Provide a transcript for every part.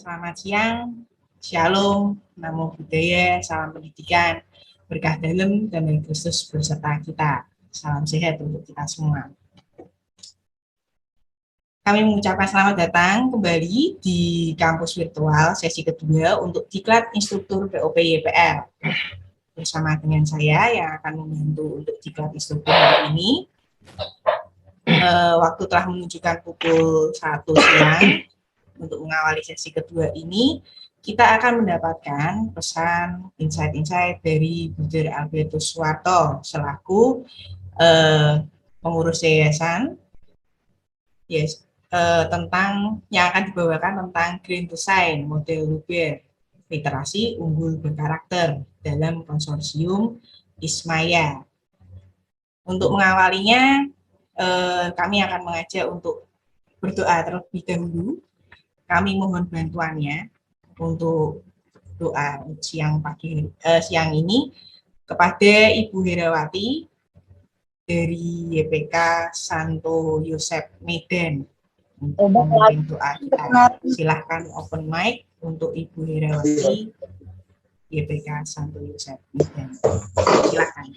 Selamat siang, Shalom, Namo Buddhaya, salam pendidikan, berkah dalam dan Kristus berserta kita. Salam sehat untuk kita semua. Kami mengucapkan selamat datang kembali di kampus virtual sesi kedua untuk Diklat Instruktur POP YPL. Bersama dengan saya yang akan membantu untuk Diklat Instruktur hari ini. Waktu telah menunjukkan pukul 1 siang. Untuk mengawali sesi kedua ini, kita akan mendapatkan pesan insight-insight dari Brother Albertus Suwarto selaku pengurus yayasan, tentang yang akan dibawakan tentang Green to Shine model Luber, literasi unggul berkarakter dalam konsorsium Ismaya. Untuk mengawalinya, kami akan mengajak untuk berdoa terlebih dahulu. Kami mohon bantuannya untuk doa siang ini kepada Ibu Herawati dari YPK Santo Yosep Medan untuk memimpin doa kita. Silahkan open mic untuk Ibu Herawati YPK Santo Yosep Medan. Silahkan.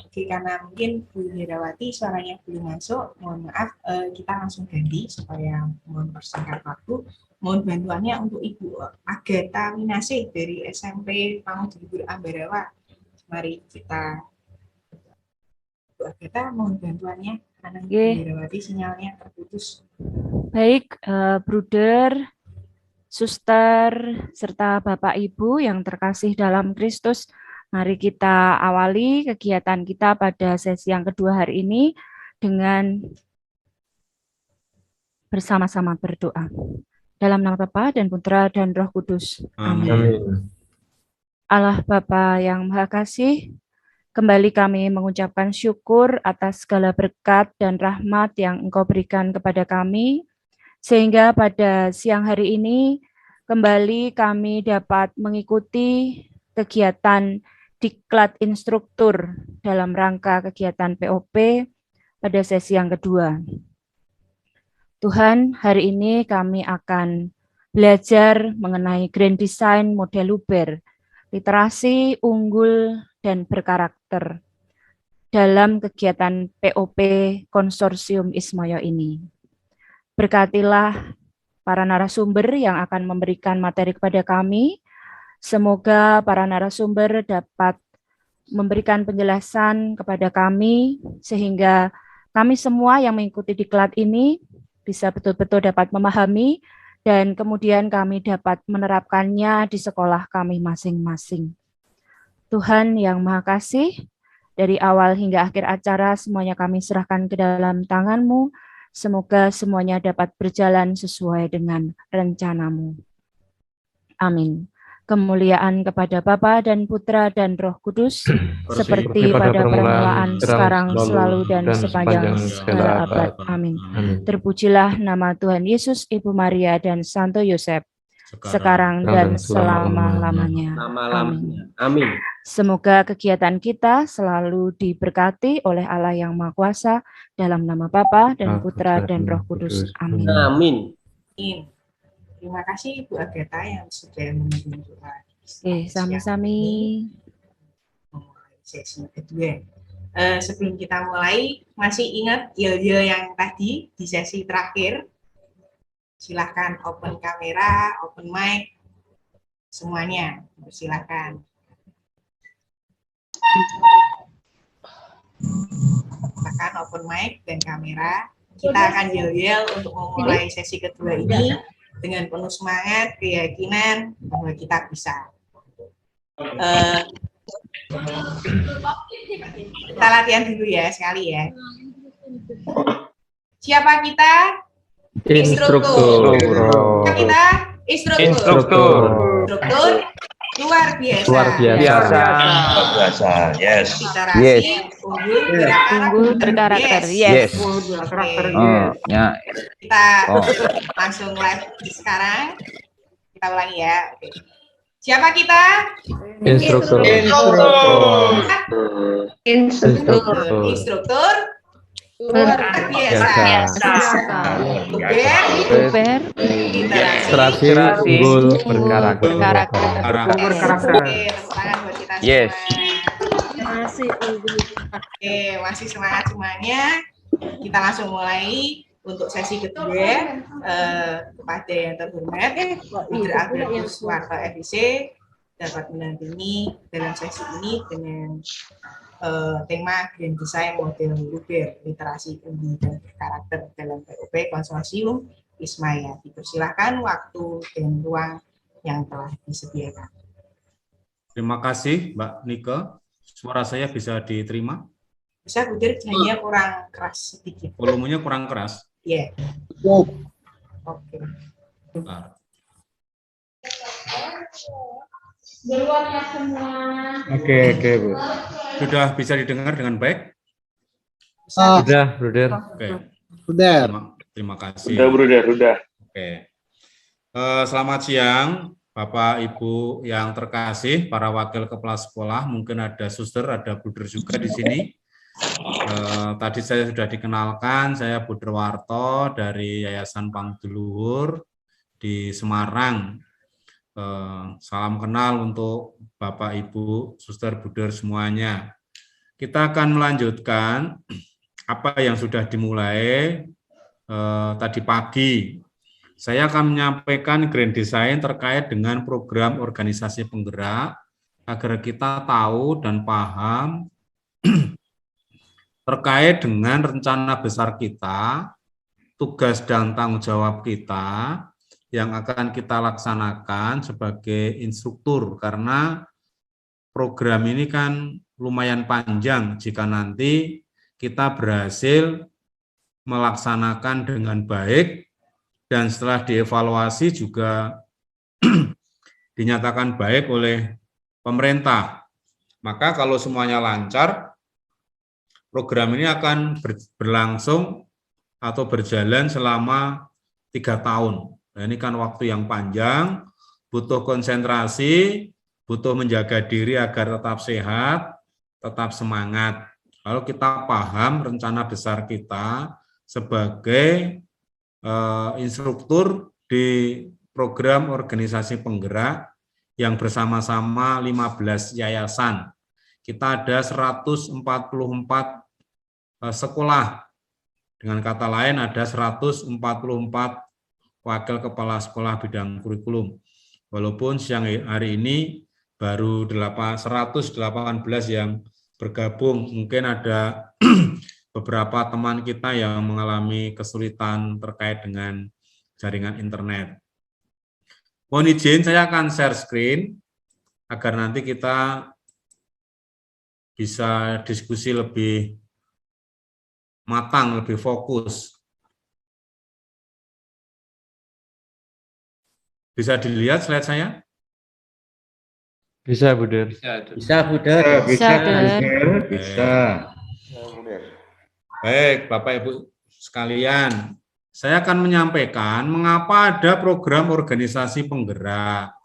Oke, karena mungkin Bu Herawati suaranya belum masuk, mohon maaf, kita langsung ganti supaya mempersingkat waktu. Mohon bantuannya untuk Ibu Agatha Winasih dari SMP Pamudibur Ambarawa. Mari kita, Bu Agatha, mohon bantuannya karena Bu Herawati sinyalnya terputus. Baik, Bruder, Suster, serta Bapak Ibu yang terkasih dalam Kristus, mari kita awali kegiatan kita pada sesi yang kedua hari ini dengan bersama-sama berdoa. Dalam nama Bapa dan Putra dan Roh Kudus. Amin. Allah Bapa yang Maha Kasih, kembali kami mengucapkan syukur atas segala berkat dan rahmat yang Engkau berikan kepada kami, sehingga pada siang hari ini kembali kami dapat mengikuti kegiatan Diklat Instruktur dalam rangka kegiatan POP pada sesi yang kedua. Tuhan, hari ini kami akan belajar mengenai Grand Design model Luber, literasi unggul dan berkarakter dalam kegiatan POP Konsorsium Ismaya ini. Berkatilah para narasumber yang akan memberikan materi kepada kami. Semoga para narasumber dapat memberikan penjelasan kepada kami, sehingga kami semua yang mengikuti diklat ini bisa betul-betul dapat memahami, dan kemudian kami dapat menerapkannya di sekolah kami masing-masing. Tuhan yang Maha Kasih, dari awal hingga akhir acara semuanya kami serahkan ke dalam tangan-Mu. Semoga semuanya dapat berjalan sesuai dengan rencana-Mu. Amin. Kemuliaan kepada Bapa dan Putra dan Roh Kudus, seperti pada permulaan, sekarang, selalu, dan sepanjang segala abad. Amin. Terpujilah nama Tuhan Yesus, Ibu Maria, dan Santo Yosep, sekarang dan selama-lamanya. Amin. Semoga kegiatan kita selalu diberkati oleh Allah yang Maha Kuasa, dalam nama Bapa dan Putra dan Roh Kudus. Amin. Amin. Terima kasih Ibu Agatha yang sudah membantu doa. Sami-sami. Sesi kedua. Sebelum kita mulai, masih ingat yel-yel yang tadi di sesi terakhir? Silahkan open kamera, open mic, semuanya. Silahkan. Silahkan open mic dan kamera. Kita akan yel-yel untuk memulai sesi kedua ini dengan penuh semangat, keyakinan bahwa kita bisa. Kita latihan dulu ya, sekali ya. Siapa kita? Instruktur. Siapa kita? Instruktur. Luar biasa. Luar biasa. Yes. Literasi unggul berkarakter. Yes. Kita langsung live sekarang. Kita ulangi ya. Oke. Siapa kita? Instruktur. Instruktur Luar biasa. Luber, Literasi unggul berkarakter. Oke, tepuk tangan buat kita Yes. semua. Oke, masih semangat semuanya. Kita langsung mulai untuk sesi kedua. Kepada yang terhormat, Leader Albertus Warta FIC dapat mendampingi dalam sesi ini dengan tema Grand Design Model Luber, Literasi Unggul dan Berkarakter dalam POP Konsorsium Ismaya. Dipersilakan waktu dan ruang yang telah disediakan. Terima kasih Mbak Nike. Suara saya bisa diterima? Bisa, Budir, hanya kurang keras sedikit. Volumenya kurang keras. Iya. Oke. Bentar. Oke, Bu. Sudah bisa didengar dengan baik? Sudah, Bruder. Oke. Udah. Terima kasih. Udah. Oke. Selamat siang, Bapak Ibu yang terkasih, para wakil kepala sekolah, mungkin ada suster, ada Buder juga di sini. Tadi saya sudah dikenalkan, saya Buder Warto dari Yayasan Pangduluhur di Semarang. Salam kenal untuk Bapak Ibu, suster, Buder semuanya. Kita akan melanjutkan apa yang sudah dimulai tadi pagi. Saya akan menyampaikan Grand Design terkait dengan program organisasi penggerak agar kita tahu dan paham terkait dengan rencana besar kita, tugas dan tanggung jawab kita yang akan kita laksanakan sebagai instruktur, karena program ini kan lumayan panjang jika nanti kita berhasil melaksanakan dengan baik dan setelah dievaluasi juga dinyatakan baik oleh pemerintah. Maka kalau semuanya lancar, program ini akan berlangsung atau berjalan selama 3 tahun. Nah, ini kan waktu yang panjang, butuh konsentrasi, butuh menjaga diri agar tetap sehat, tetap semangat. Lalu kita paham rencana besar kita sebagai instruktur di program organisasi penggerak yang bersama-sama 15 yayasan. Kita ada 144 sekolah. Dengan kata lain ada 144 wakil kepala sekolah bidang kurikulum. Walaupun siang hari ini baru 118 yang bergabung, mungkin ada beberapa teman kita yang mengalami kesulitan terkait dengan jaringan internet. Mohon izin, saya akan share screen agar nanti kita bisa diskusi lebih matang, lebih fokus. Bisa dilihat slide saya? Bisa, Bruder. Bisa, Buder. Bisa. Baik, Bapak Ibu sekalian, saya akan menyampaikan mengapa ada program organisasi penggerak.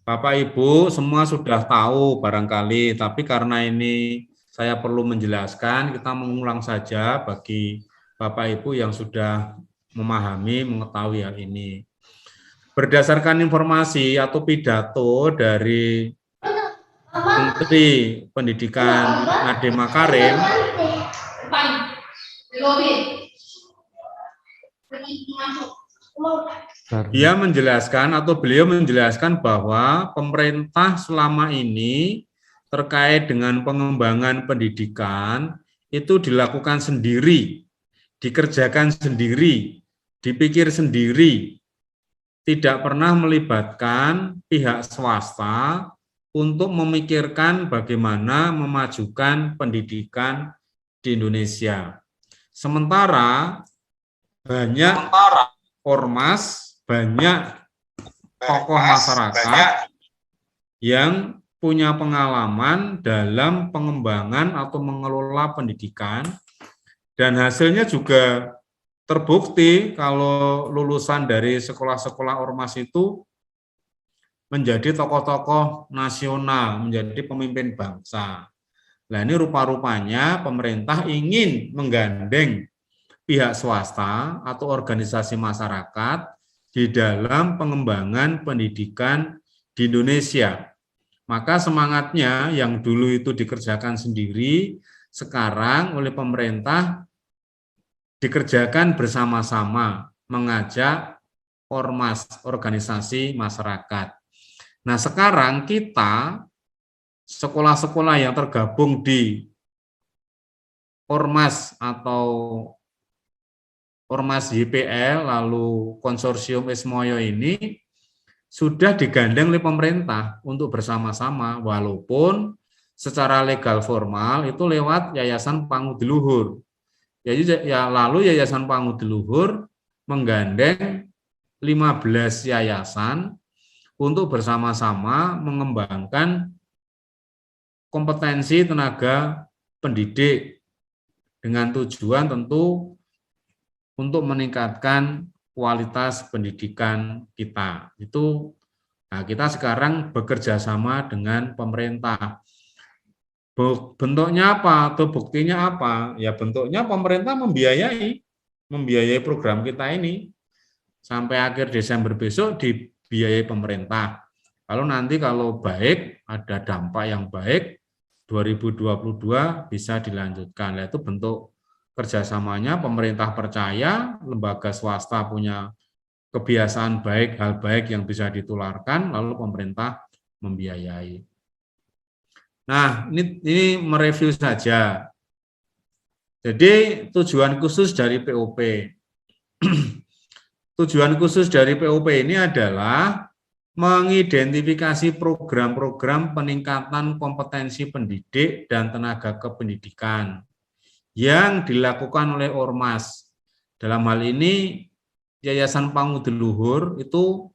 Bapak Ibu semua sudah tahu barangkali, tapi karena ini saya perlu menjelaskan, kita mengulang saja bagi Bapak Ibu yang sudah memahami, mengetahui hal ini. Berdasarkan informasi atau pidato dari Menteri Pendidikan Nadiem Makarim, dia menjelaskan atau beliau menjelaskan bahwa pemerintah selama ini terkait dengan pengembangan pendidikan itu dilakukan sendiri, dikerjakan sendiri, dipikir sendiri, tidak pernah melibatkan pihak swasta untuk memikirkan bagaimana memajukan pendidikan di Indonesia. Sementara banyak ormas, banyak tokoh masyarakat yang punya pengalaman dalam pengembangan atau mengelola pendidikan, dan hasilnya juga terbukti kalau lulusan dari sekolah-sekolah ormas itu menjadi tokoh-tokoh nasional, menjadi pemimpin bangsa. Nah, ini rupa-rupanya pemerintah ingin menggandeng pihak swasta atau organisasi masyarakat di dalam pengembangan pendidikan di Indonesia. Maka semangatnya yang dulu itu dikerjakan sendiri, sekarang oleh pemerintah dikerjakan bersama-sama, mengajak ormas, organisasi masyarakat. Nah, sekarang kita, sekolah-sekolah yang tergabung di ormas atau ormas YPL, lalu konsorsium Ismoyo ini, sudah digandeng oleh pemerintah untuk bersama-sama, walaupun secara legal formal itu lewat Yayasan Pangudiluhur. Lalu Yayasan Pangudiluhur menggandeng 15 yayasan untuk bersama-sama mengembangkan kompetensi tenaga pendidik dengan tujuan tentu untuk meningkatkan kualitas pendidikan kita. Nah, kita sekarang bekerja sama dengan pemerintah. Bentuknya apa atau buktinya apa? Ya, bentuknya pemerintah membiayai program kita ini sampai akhir Desember besok dibiayai pemerintah. Lalu nanti kalau baik, ada dampak yang baik, 2022 bisa dilanjutkan. Nah, itu bentuk kerjasamanya, pemerintah percaya, lembaga swasta punya kebiasaan baik, hal baik yang bisa ditularkan, lalu pemerintah membiayai. Nah, ini mereview saja. Jadi tujuan khusus dari POP. Tujuan khusus dari POP ini adalah mengidentifikasi program-program peningkatan kompetensi pendidik dan tenaga kependidikan yang dilakukan oleh ormas. Dalam hal ini, Yayasan Pangudiluhur itu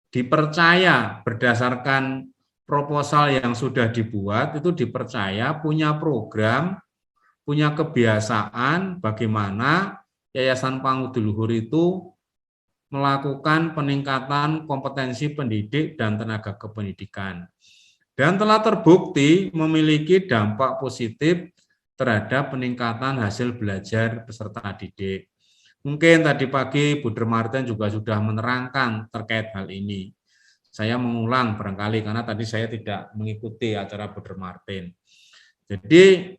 dipercaya berdasarkan proposal yang sudah dibuat, itu dipercaya punya program, punya kebiasaan bagaimana Yayasan Pangudiluhur itu melakukan peningkatan kompetensi pendidik dan tenaga kependidikan. Dan telah terbukti memiliki dampak positif terhadap peningkatan hasil belajar peserta didik. Mungkin tadi pagi Bu Martin juga sudah menerangkan terkait hal ini. Saya mengulang barangkali karena tadi saya tidak mengikuti acara Bu Martin. Jadi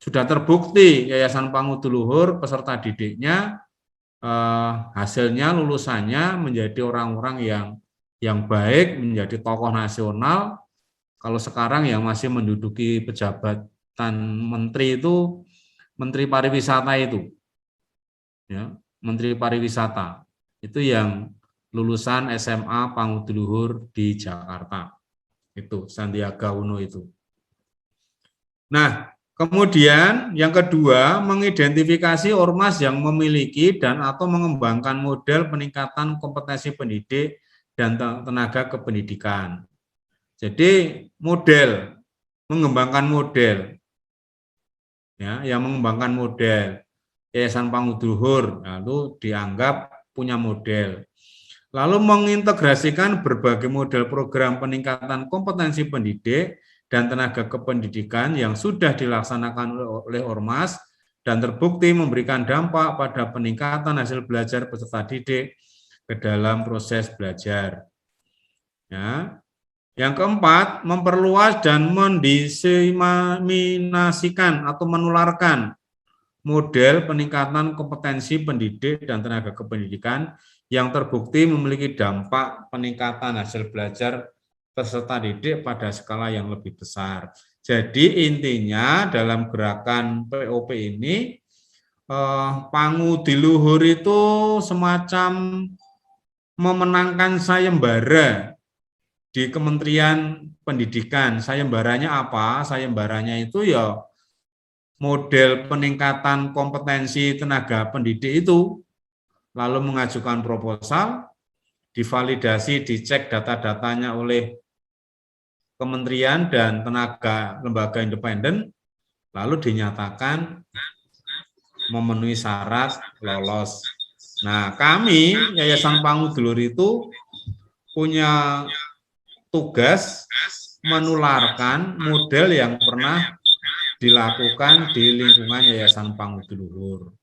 sudah terbukti Yayasan Pangudiluhur peserta didiknya hasilnya lulusannya menjadi orang-orang yang baik, menjadi tokoh nasional. Kalau sekarang yang masih menduduki pejabatan menteri itu Menteri Pariwisata itu, ya, Menteri Pariwisata itu yang lulusan SMA Pangudiluhur di Jakarta, itu Sandiaga Uno itu. Nah, kemudian yang kedua, mengidentifikasi ormas yang memiliki dan atau mengembangkan model peningkatan kompetensi pendidik dan tenaga kependidikan. Jadi model, mengembangkan model, ya, yang mengembangkan model Yayasan Pangudiluhur, lalu dianggap punya model. Lalu mengintegrasikan berbagai model program peningkatan kompetensi pendidik dan tenaga kependidikan yang sudah dilaksanakan oleh ormas dan terbukti memberikan dampak pada peningkatan hasil belajar peserta didik ke dalam proses belajar. Ya. Yang keempat, memperluas dan mendiseminasikan atau menularkan model peningkatan kompetensi pendidik dan tenaga kependidikan yang terbukti memiliki dampak peningkatan hasil belajar peserta didik pada skala yang lebih besar. Jadi intinya dalam gerakan POP ini, Pangudiluhur itu semacam memenangkan sayembara di Kementerian Pendidikan. Sayembaranya apa? Sayembaranya itu ya model peningkatan kompetensi tenaga pendidik itu, lalu mengajukan proposal, divalidasi, dicek data-datanya oleh kementerian dan tenaga lembaga independen, lalu dinyatakan memenuhi syarat lolos. Nah, kami Yayasan Pangudiluhur itu punya tugas menularkan model yang pernah dilakukan di lingkungan Yayasan Pangudi Luhur.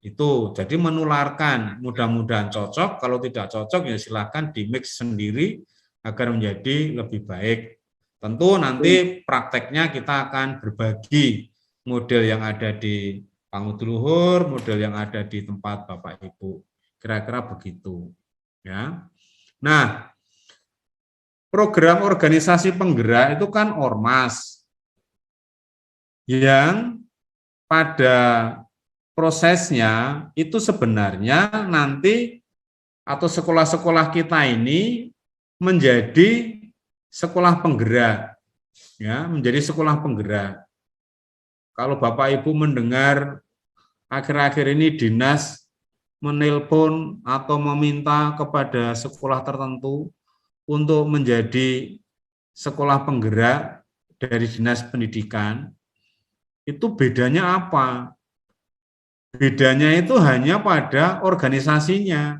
Itu jadi menularkan, mudah-mudahan cocok, kalau tidak cocok ya silakan di-mix sendiri agar menjadi lebih baik. Tentu nanti prakteknya kita akan berbagi model yang ada di Pangudi Luhur, model yang ada di tempat Bapak Ibu. Kira-kira begitu. Ya. Nah, program organisasi penggerak itu kan ormas yang pada prosesnya itu sebenarnya nanti atau sekolah-sekolah kita ini menjadi sekolah penggerak, ya, menjadi sekolah penggerak. Kalau Bapak Ibu mendengar akhir-akhir ini dinas menelpon atau meminta kepada sekolah tertentu untuk menjadi sekolah penggerak dari dinas pendidikan, itu bedanya apa? Bedanya itu hanya pada organisasinya.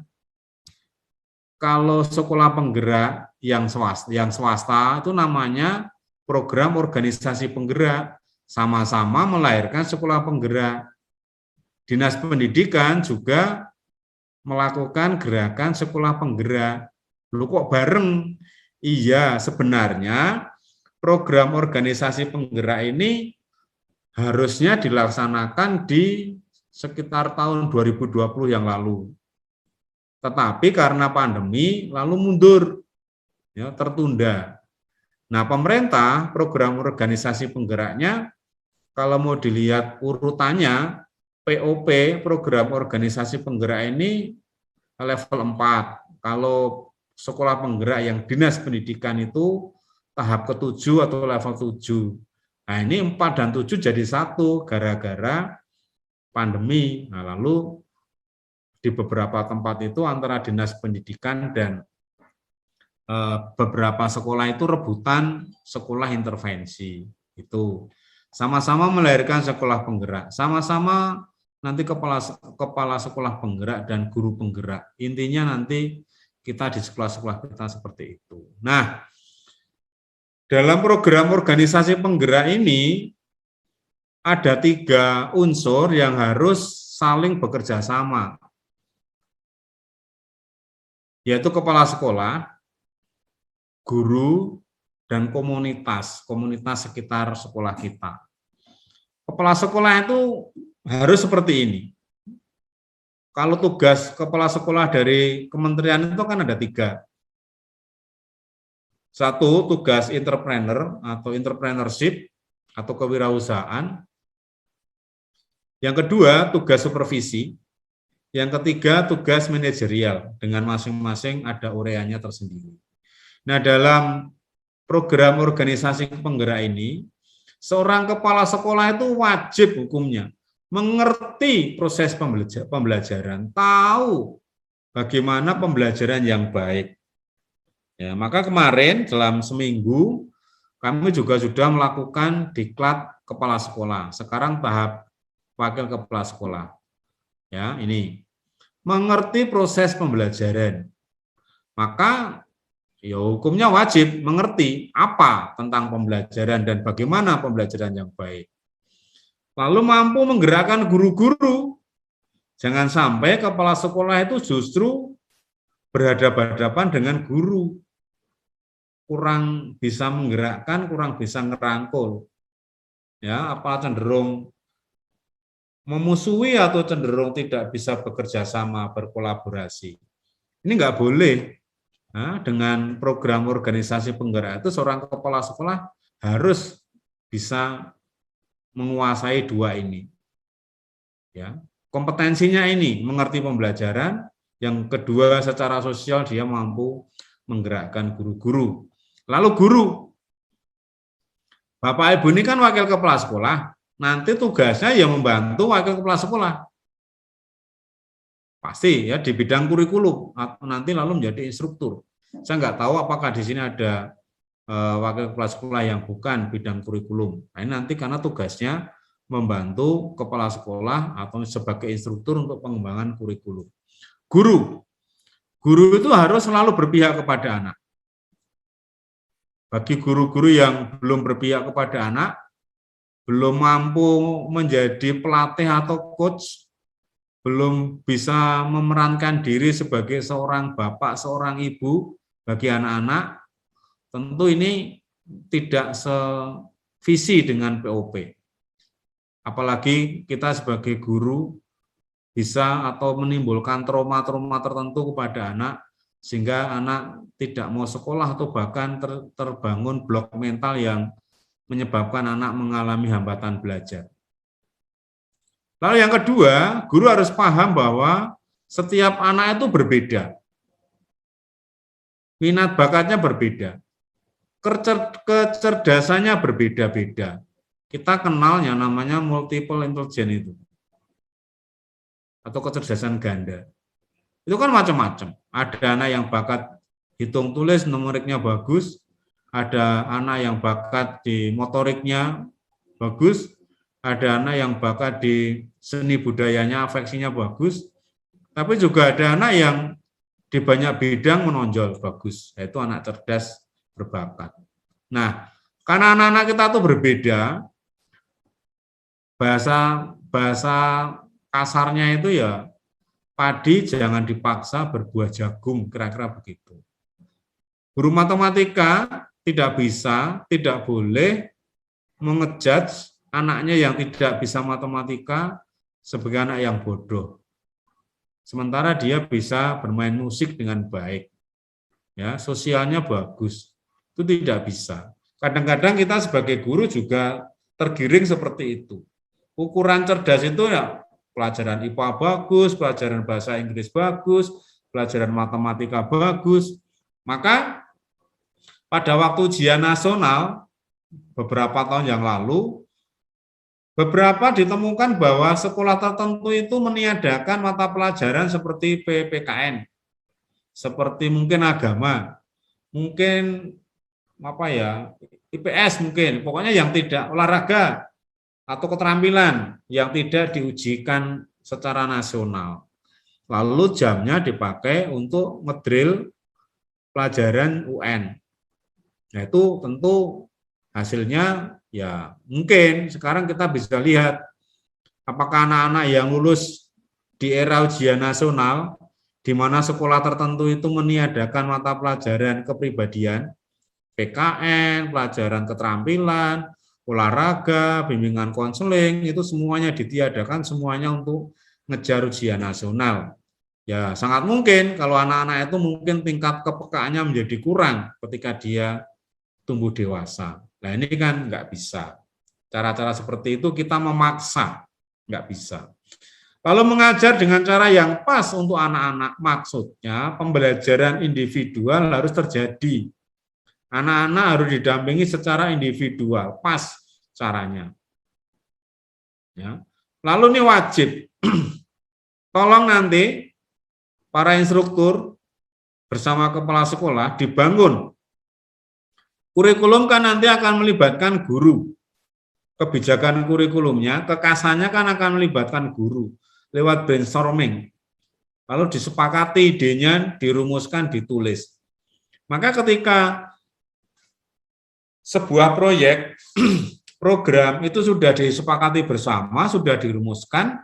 Kalau sekolah penggerak yang swasta itu namanya program organisasi penggerak, sama-sama melahirkan sekolah penggerak. Dinas pendidikan juga melakukan gerakan sekolah penggerak. Lu kok bareng? Iya, sebenarnya program organisasi penggerak ini harusnya dilaksanakan di sekitar tahun 2020 yang lalu. Tetapi karena pandemi lalu mundur, ya, tertunda. Nah, pemerintah program organisasi penggeraknya kalau mau dilihat urutannya, POP program organisasi penggerak ini level 4. Kalau sekolah penggerak yang dinas pendidikan itu tahap ke-7 atau level 7. Nah, ini 4 dan 7 jadi satu gara-gara pandemi. Nah, lalu di beberapa tempat itu antara dinas pendidikan dan beberapa sekolah itu rebutan sekolah intervensi. Itu sama-sama melahirkan sekolah penggerak, sama-sama nanti kepala sekolah penggerak dan guru penggerak. Intinya nanti kita di sekolah-sekolah kita seperti itu. Nah, dalam program organisasi penggerak ini ada 3 unsur yang harus saling bekerja sama, yaitu kepala sekolah, guru, dan komunitas sekitar sekolah kita. Kepala sekolah itu harus seperti ini. Kalau tugas kepala sekolah dari kementerian itu kan ada 3. 1, tugas entrepreneur atau entrepreneurship atau kewirausahaan. Yang kedua, tugas supervisi. Yang ketiga, tugas manajerial, dengan masing-masing ada ureanya tersendiri. Nah, dalam program organisasi penggerak ini, seorang kepala sekolah itu wajib hukumnya mengerti proses pembelajaran, tahu bagaimana pembelajaran yang baik. Ya, maka kemarin dalam seminggu, kami juga sudah melakukan diklat kepala sekolah. Sekarang tahap wakil kepala sekolah. Ya, ini mengerti proses pembelajaran. Maka ya hukumnya wajib mengerti apa tentang pembelajaran dan bagaimana pembelajaran yang baik. Lalu mampu menggerakkan guru-guru. Jangan sampai kepala sekolah itu justru berhadapan-hadapan dengan guru. Kurang bisa menggerakkan, kurang bisa ngerangkul. Ya, apa cenderung memusuhi atau cenderung tidak bisa bekerja sama, berkolaborasi. Ini nggak boleh. Nah, dengan program organisasi penggerak itu seorang kepala sekolah harus bisa menguasai 2 ini. Ya, kompetensinya ini mengerti pembelajaran, yang kedua secara sosial dia mampu menggerakkan guru-guru. Lalu guru, Bapak Ibu ini kan wakil kepala sekolah. Nanti tugasnya ya membantu wakil kepala sekolah. Pasti ya di bidang kurikulum atau nanti lalu menjadi instruktur. Saya nggak tahu apakah di sini ada wakil kepala sekolah yang bukan bidang kurikulum. Nah, ini nanti karena tugasnya membantu kepala sekolah atau sebagai instruktur untuk pengembangan kurikulum. Guru itu harus selalu berpihak kepada anak. Bagi guru-guru yang belum berpihak kepada anak, belum mampu menjadi pelatih atau coach, belum bisa memerankan diri sebagai seorang bapak, seorang ibu bagi anak-anak, tentu ini tidak sevisi dengan POP. Apalagi kita sebagai guru bisa atau menimbulkan trauma-trauma tertentu kepada anak, sehingga anak tidak mau sekolah atau bahkan terbangun blok mental yang menyebabkan anak mengalami hambatan belajar. Lalu yang kedua, guru harus paham bahwa setiap anak itu berbeda. Minat bakatnya berbeda. Kecerdasannya berbeda-beda. Kita kenal yang namanya multiple intelligence itu. Atau kecerdasan ganda. Itu kan macam-macam. Ada anak yang bakat hitung tulis, numeriknya bagus. Ada anak yang bakat di motoriknya bagus. Ada anak yang bakat di seni budayanya, afeksinya bagus. Tapi juga ada anak yang di banyak bidang menonjol bagus. Yaitu anak cerdas berbakat. Nah, karena anak-anak kita tuh berbeda, bahasa kasarnya itu ya, padi jangan dipaksa berbuah jagung, kira-kira begitu. Guru matematika tidak bisa, tidak boleh mengejudge anaknya yang tidak bisa matematika sebagai anak yang bodoh. Sementara dia bisa bermain musik dengan baik. Ya, sosialnya bagus. Itu tidak bisa. Kadang-kadang kita sebagai guru juga tergiring seperti itu. Ukuran cerdas itu ya pelajaran IPA bagus, pelajaran bahasa Inggris bagus, pelajaran matematika bagus. Maka pada waktu ujian nasional beberapa tahun yang lalu, beberapa ditemukan bahwa sekolah tertentu itu meniadakan mata pelajaran seperti PPKN, seperti mungkin agama, mungkin IPS mungkin, pokoknya yang tidak olahraga atau keterampilan yang tidak diujikan secara nasional. Lalu jamnya dipakai untuk ngedrill pelajaran UN. Nah, itu tentu hasilnya ya mungkin sekarang kita bisa lihat apakah anak-anak yang lulus di era ujian nasional di mana sekolah tertentu itu meniadakan mata pelajaran kepribadian, PKN, pelajaran keterampilan, olahraga, bimbingan konseling, itu semuanya ditiadakan semuanya untuk ngejar ujian nasional. Ya, sangat mungkin kalau anak-anak itu mungkin tingkat kepekaannya menjadi kurang ketika dia tumbuh dewasa. Nah, ini kan nggak bisa. Cara-cara seperti itu kita memaksa, nggak bisa. Lalu mengajar dengan cara yang pas untuk anak-anak, maksudnya pembelajaran individual harus terjadi. Anak-anak harus didampingi secara individual, pas caranya. Ya. Lalu ini wajib, tolong nanti para instruktur bersama kepala sekolah dibangun. Kurikulum kan nanti akan melibatkan guru. Kebijakan kurikulumnya, kekasannya kan akan melibatkan guru lewat brainstorming. Lalu disepakati idenya, dirumuskan, ditulis. Maka ketika sebuah proyek, program itu sudah disepakati bersama, sudah dirumuskan,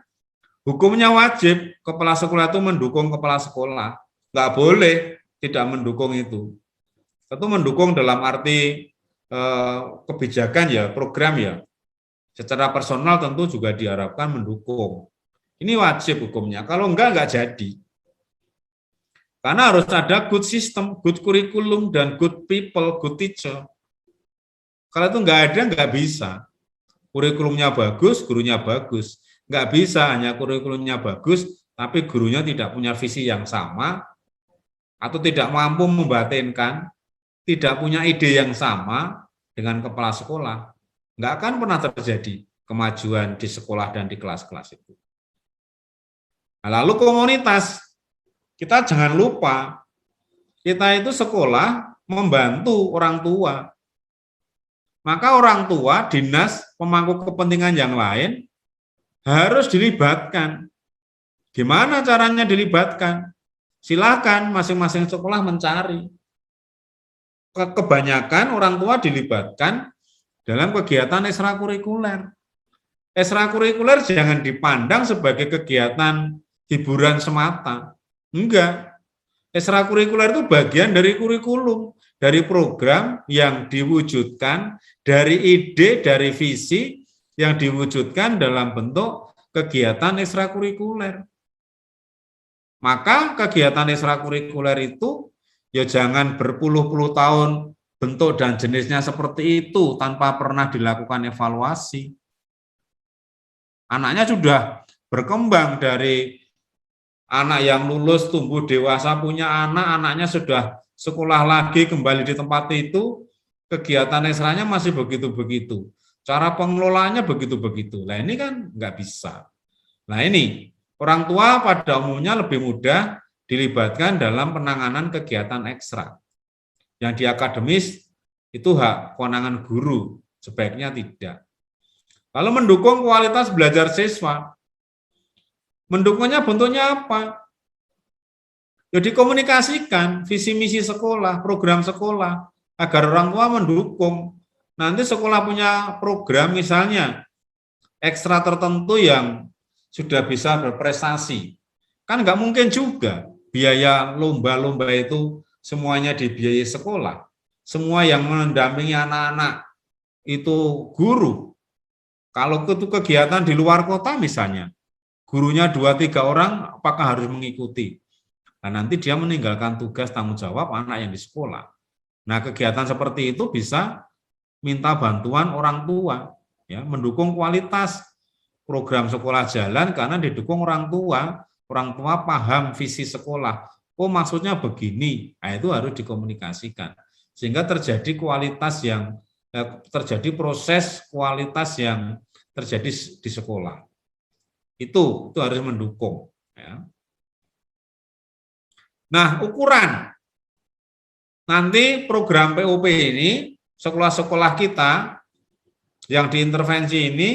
hukumnya wajib kepala sekolah itu mendukung kepala sekolah. Nggak boleh tidak mendukung itu. Tentu mendukung dalam arti kebijakan ya, program ya. Secara personal tentu juga diharapkan mendukung. Ini wajib hukumnya. Kalau enggak jadi. Karena harus ada good system, good curriculum, dan good people, good teacher. Kalau itu enggak ada, enggak bisa. Kurikulumnya bagus, gurunya bagus. Enggak bisa hanya kurikulumnya bagus, tapi gurunya tidak punya visi yang sama, atau tidak mampu membatinkan, tidak punya ide yang sama dengan kepala sekolah. Enggak akan pernah terjadi kemajuan di sekolah dan di kelas-kelas itu. Nah, lalu komunitas, kita jangan lupa, kita itu sekolah membantu orang tua. Maka orang tua, dinas, pemangku kepentingan yang lain harus dilibatkan. Gimana caranya dilibatkan? Silakan masing-masing sekolah mencari. Kebanyakan orang tua dilibatkan dalam kegiatan ekstrakurikuler. Ekstrakurikuler jangan dipandang sebagai kegiatan hiburan semata. Enggak. Ekstrakurikuler itu bagian dari kurikulum, dari program yang diwujudkan, dari ide, dari visi yang diwujudkan dalam bentuk kegiatan ekstrakurikuler. Maka kegiatan ekstrakurikuler itu ya jangan berpuluh-puluh tahun bentuk dan jenisnya seperti itu tanpa pernah dilakukan evaluasi. Anaknya sudah berkembang dari anak yang lulus, tumbuh dewasa, punya anak, anaknya sudah sekolah lagi, kembali di tempat itu, kegiatan eksranya masih begitu-begitu. Cara pengelolaannya begitu-begitu. Nah ini kan nggak bisa. Nah ini, orang tua pada umumnya lebih mudah dilibatkan dalam penanganan kegiatan ekstra. Yang di akademis itu hak kewenangan guru, sebaiknya tidak. Lalu mendukung kualitas belajar siswa. Mendukungnya bentuknya apa? Ya dikomunikasikan visi misi sekolah, program sekolah, agar orang tua mendukung. Nanti sekolah punya program misalnya ekstra tertentu yang sudah bisa berprestasi. Kan nggak mungkin juga biaya lomba-lomba itu semuanya dibiayai sekolah. Semua yang mendampingi anak-anak itu guru. Kalau itu kegiatan di luar kota misalnya, gurunya 2-3 orang, apakah harus mengikuti? Nah, nanti dia meninggalkan tugas tanggung jawab anak yang di sekolah. Nah, kegiatan seperti itu bisa minta bantuan orang tua, ya, mendukung kualitas program sekolah jalan karena didukung orang tua paham visi sekolah. Oh, maksudnya begini. Nah, itu harus dikomunikasikan sehingga terjadi kualitas yang terjadi proses kualitas yang terjadi di sekolah. Itu harus mendukung. Ya. Nah, ukuran. Nanti program POP ini, sekolah-sekolah kita yang diintervensi ini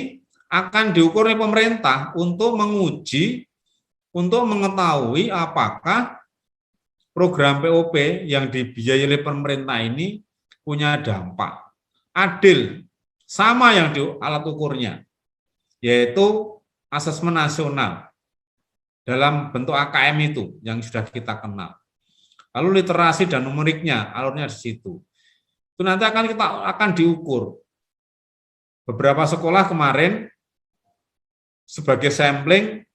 akan diukur oleh pemerintah untuk menguji, untuk mengetahui apakah program POP yang dibiayai oleh pemerintah ini punya dampak adil, sama yang di alat ukurnya, yaitu asesmen nasional dalam bentuk AKM itu yang sudah kita kenal. Lalu literasi dan numeriknya, alurnya di situ. Itu nanti akan diukur. Beberapa sekolah kemarin sebagai sampling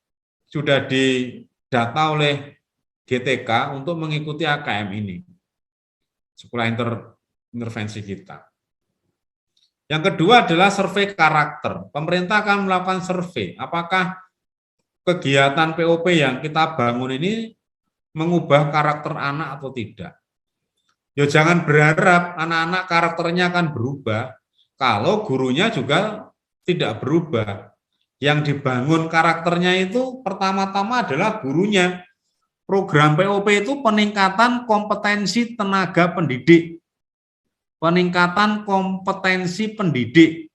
sudah didata oleh GTK untuk mengikuti AKM ini. Sekolah intervensi kita. Yang kedua adalah survei karakter. Pemerintah akan melakukan survei. Apakah kegiatan POP yang kita bangun ini mengubah karakter anak atau tidak? Ya jangan berharap anak-anak karakternya akan berubah kalau gurunya juga tidak berubah. Yang dibangun karakternya itu pertama-tama adalah gurunya. Program POP itu peningkatan kompetensi tenaga pendidik. Peningkatan kompetensi pendidik.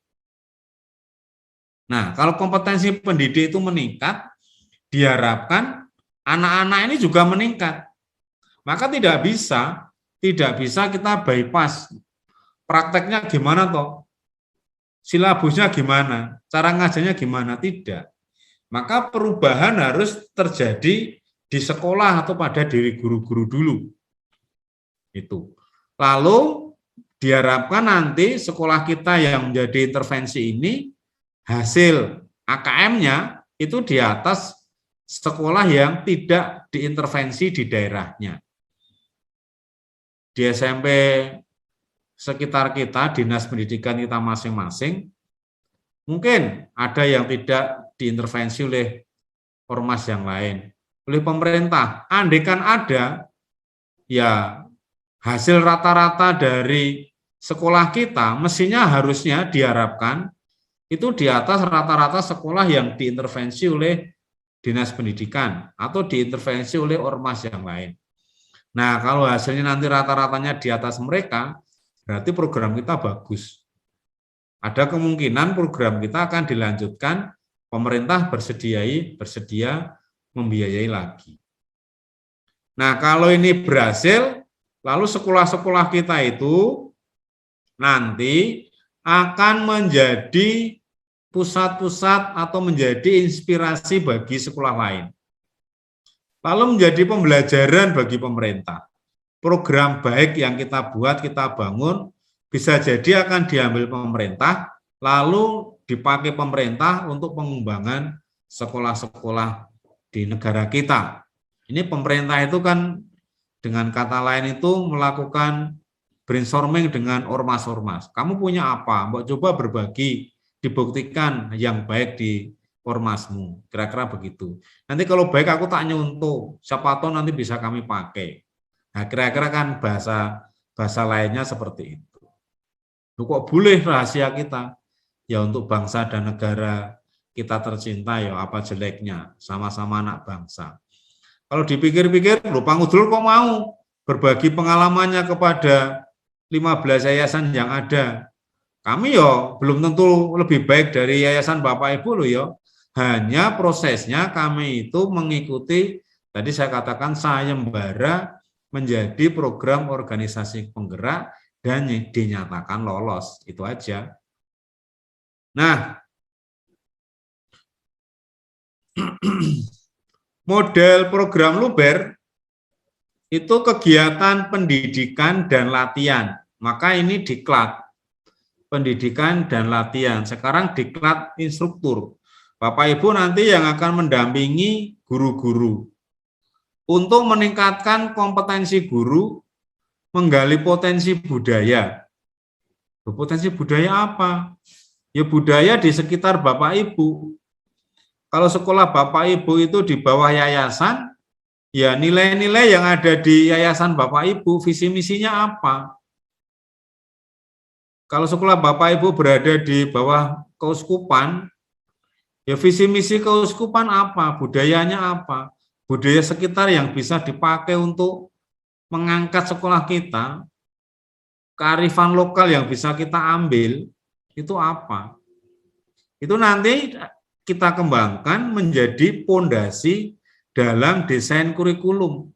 Nah, kalau kompetensi pendidik itu meningkat, diharapkan anak-anak ini juga meningkat. Maka tidak bisa kita bypass. Prakteknya gimana toh? Silabusnya gimana? Cara ngajarnya gimana? Tidak. Maka perubahan harus terjadi di sekolah atau pada diri guru-guru dulu. Itu. Lalu diharapkan nanti sekolah kita yang menjadi intervensi ini hasil AKM-nya itu di atas sekolah yang tidak diintervensi di daerahnya. Di SMP sekitar kita, dinas pendidikan kita masing-masing, mungkin ada yang tidak diintervensi oleh ormas yang lain, oleh pemerintah. Andaikan ada, ya hasil rata-rata dari sekolah kita mestinya harusnya diharapkan itu di atas rata-rata sekolah yang diintervensi oleh dinas pendidikan atau diintervensi oleh ormas yang lain. Nah, kalau hasilnya nanti rata-ratanya di atas mereka, berarti program kita bagus. Ada kemungkinan program kita akan dilanjutkan, pemerintah bersedia membiayai lagi. Nah, kalau ini berhasil, lalu sekolah-sekolah kita itu nanti akan menjadi pusat-pusat atau menjadi inspirasi bagi sekolah lain. Lalu menjadi pembelajaran bagi pemerintah. Program baik yang kita buat, kita bangun, bisa jadi akan diambil pemerintah, lalu dipakai pemerintah untuk pengembangan sekolah-sekolah di negara kita. Ini pemerintah itu kan dengan kata lain itu melakukan brainstorming dengan ormas-ormas. Kamu punya apa? Mbak coba berbagi, dibuktikan yang baik di ormasmu. Kira-kira begitu. Nanti kalau baik aku tak nyuntuh, siapa tahu nanti bisa kami pakai. Nah, kira-kira kan bahasa lainnya seperti itu. Loh, kok boleh rahasia kita? Ya untuk bangsa dan negara kita tercinta, ya apa jeleknya, sama-sama anak bangsa. Kalau dipikir-pikir, loh Pak Ngudul kok mau berbagi pengalamannya kepada 15 yayasan yang ada. Kami ya belum tentu lebih baik dari yayasan Bapak Ibu loh ya. Hanya prosesnya kami itu mengikuti, tadi saya katakan sayembara menjadi program organisasi penggerak dan dinyatakan lolos. Itu aja. Nah, model program Luber itu kegiatan pendidikan dan latihan. Maka ini diklat, pendidikan dan latihan. Sekarang diklat instruktur. Bapak Ibu nanti yang akan mendampingi guru-guru untuk meningkatkan kompetensi guru, menggali potensi budaya. Potensi budaya apa? Ya budaya di sekitar Bapak Ibu. Kalau sekolah Bapak Ibu itu di bawah yayasan, ya nilai-nilai yang ada di yayasan Bapak Ibu, visi misinya apa? Kalau sekolah Bapak Ibu berada di bawah keuskupan, ya visi misi keuskupan apa? Budayanya apa? Budaya sekitar yang bisa dipakai untuk mengangkat sekolah kita, kearifan lokal yang bisa kita ambil, itu apa? Itu nanti kita kembangkan menjadi pondasi dalam desain kurikulum,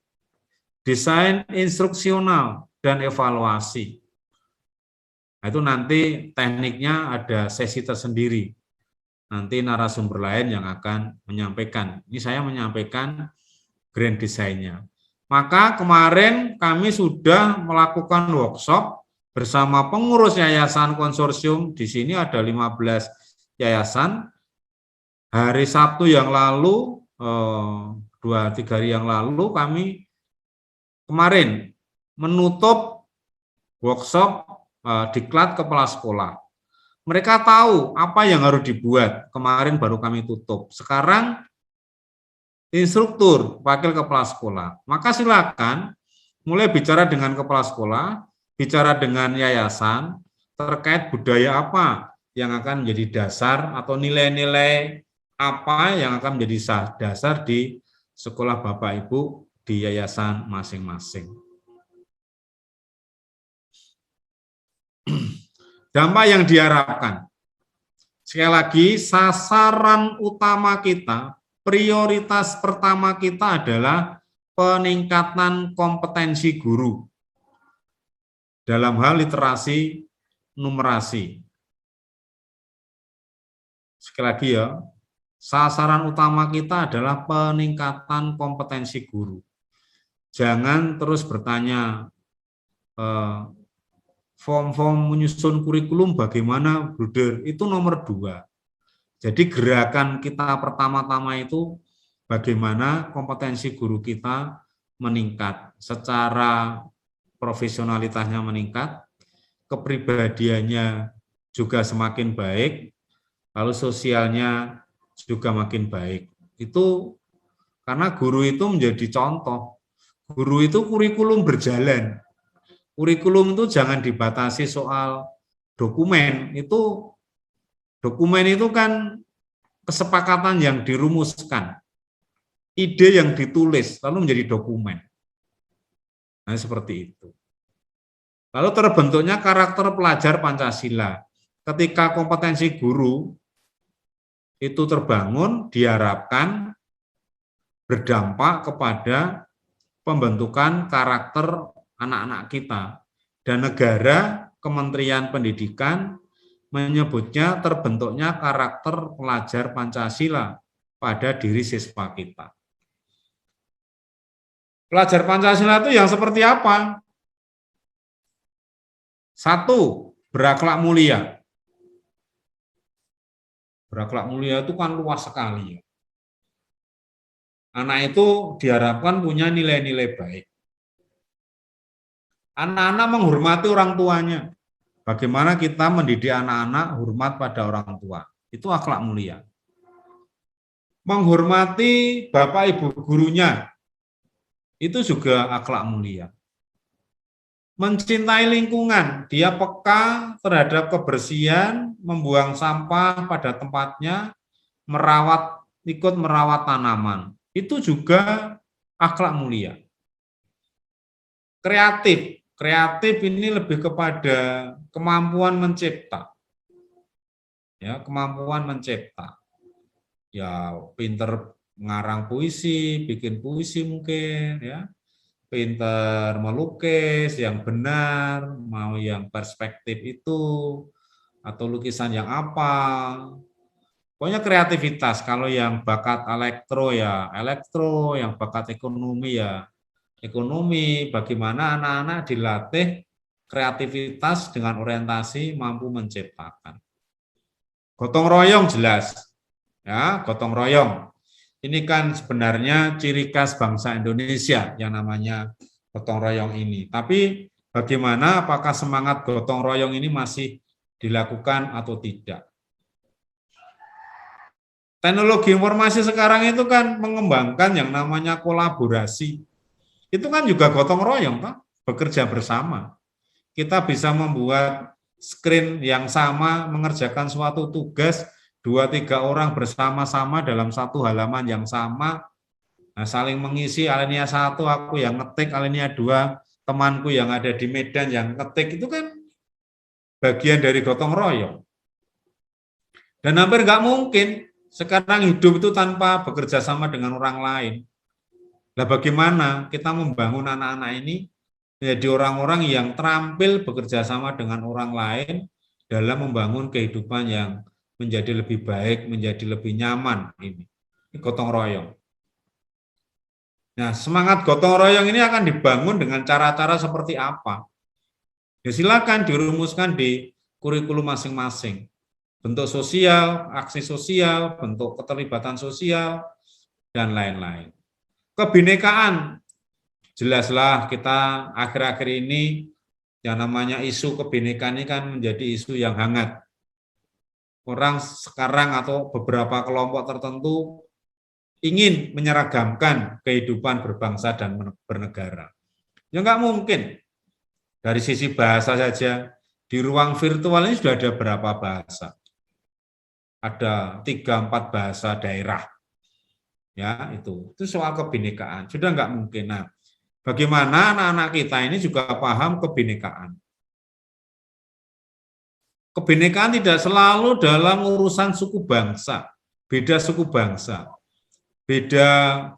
desain instruksional, dan evaluasi. Nah, itu nanti tekniknya ada sesi tersendiri. Nanti narasumber lain yang akan menyampaikan. Ini saya menyampaikan grand desainnya. Maka kemarin kami sudah melakukan workshop bersama pengurus yayasan konsorsium. Di sini ada 15 yayasan. Hari Sabtu yang lalu, 2-3 hari yang lalu, kami kemarin menutup workshop diklat kepala sekolah. Mereka tahu apa yang harus dibuat. Kemarin baru kami tutup. Sekarang instruktur, wakil kepala sekolah. Maka silakan mulai bicara dengan kepala sekolah, bicara dengan yayasan terkait budaya apa yang akan menjadi dasar atau nilai-nilai apa yang akan menjadi dasar di sekolah Bapak Ibu di yayasan masing-masing. Dampak yang diharapkan. Sekali lagi, sasaran utama kita, prioritas pertama kita adalah peningkatan kompetensi guru dalam hal literasi numerasi. Sekali lagi ya, sasaran utama kita adalah peningkatan kompetensi guru. Jangan terus bertanya, form-form menyusun kurikulum bagaimana, Bruder? Itu nomor 2. Jadi gerakan kita pertama-tama itu bagaimana kompetensi guru kita meningkat, secara profesionalitasnya meningkat, kepribadiannya juga semakin baik, lalu sosialnya juga makin baik. Itu karena guru itu menjadi contoh. Guru itu kurikulum berjalan. Kurikulum itu jangan dibatasi soal dokumen. Dokumen itu kan kesepakatan yang dirumuskan. Ide yang ditulis lalu menjadi dokumen. Nah, seperti itu. Lalu terbentuknya karakter pelajar Pancasila. Ketika kompetensi guru itu terbangun, diharapkan berdampak kepada pembentukan karakter anak-anak kita. Dan negara, Kementerian Pendidikan, menyebutnya terbentuknya karakter pelajar Pancasila pada diri siswa kita. Pelajar Pancasila itu yang seperti apa? 1, berakhlak mulia. Berakhlak mulia itu kan luas sekali. Anak itu diharapkan punya nilai-nilai baik. Anak-anak menghormati orang tuanya. Bagaimana kita mendidik anak-anak hormat pada orang tua. Itu akhlak mulia. Menghormati bapak ibu gurunya. Itu juga akhlak mulia. Mencintai lingkungan, dia peka terhadap kebersihan, membuang sampah pada tempatnya, ikut merawat tanaman. Itu juga akhlak mulia. Kreatif ini lebih kepada kemampuan mencipta. Ya, kemampuan mencipta. Ya, pinter mengarang puisi, bikin puisi mungkin, ya. Pinter melukis yang benar, mau yang perspektif itu, atau lukisan yang apa. Pokoknya kreativitas, kalau yang bakat elektro ya elektro, yang bakat ekonomi ya ekonomi, bagaimana anak-anak dilatih kreativitas dengan orientasi mampu menciptakan. Gotong royong jelas, ya gotong royong. Ini kan sebenarnya ciri khas bangsa Indonesia yang namanya gotong royong ini. Tapi bagaimana, apakah semangat gotong royong ini masih dilakukan atau tidak? Teknologi informasi sekarang itu kan mengembangkan yang namanya kolaborasi. Itu kan juga gotong royong, kan? Bekerja bersama. Kita bisa membuat screen yang sama, mengerjakan suatu tugas, 2-3 orang bersama-sama dalam satu halaman yang sama, nah, saling mengisi, alinea 1 aku yang ngetik, alinea 2 temanku yang ada di Medan yang ngetik, itu kan bagian dari gotong royong. Dan hampir nggak mungkin sekarang hidup itu tanpa bekerja sama dengan orang lain. Nah, bagaimana kita membangun anak-anak ini menjadi orang-orang yang terampil bekerja sama dengan orang lain dalam membangun kehidupan yang menjadi lebih baik, menjadi lebih nyaman. Ini gotong royong. Nah, semangat gotong royong ini akan dibangun dengan cara-cara seperti apa? Ya, silakan dirumuskan di kurikulum masing-masing. Bentuk sosial, aksi sosial, bentuk keterlibatan sosial, dan lain-lain. Kebinekaan, jelaslah kita akhir-akhir ini yang namanya isu kebinekaan ini kan menjadi isu yang hangat. Orang sekarang atau beberapa kelompok tertentu ingin menyeragamkan kehidupan berbangsa dan bernegara. Ya nggak mungkin. Dari sisi bahasa saja, di ruang virtual ini sudah ada berapa bahasa? Ada 3-4 bahasa daerah. Ya, itu soal kebinekaan. Sudah nggak mungkin. Nah, bagaimana anak-anak kita ini juga paham kebinekaan. Kebinekaan tidak selalu dalam urusan suku bangsa, beda suku bangsa, beda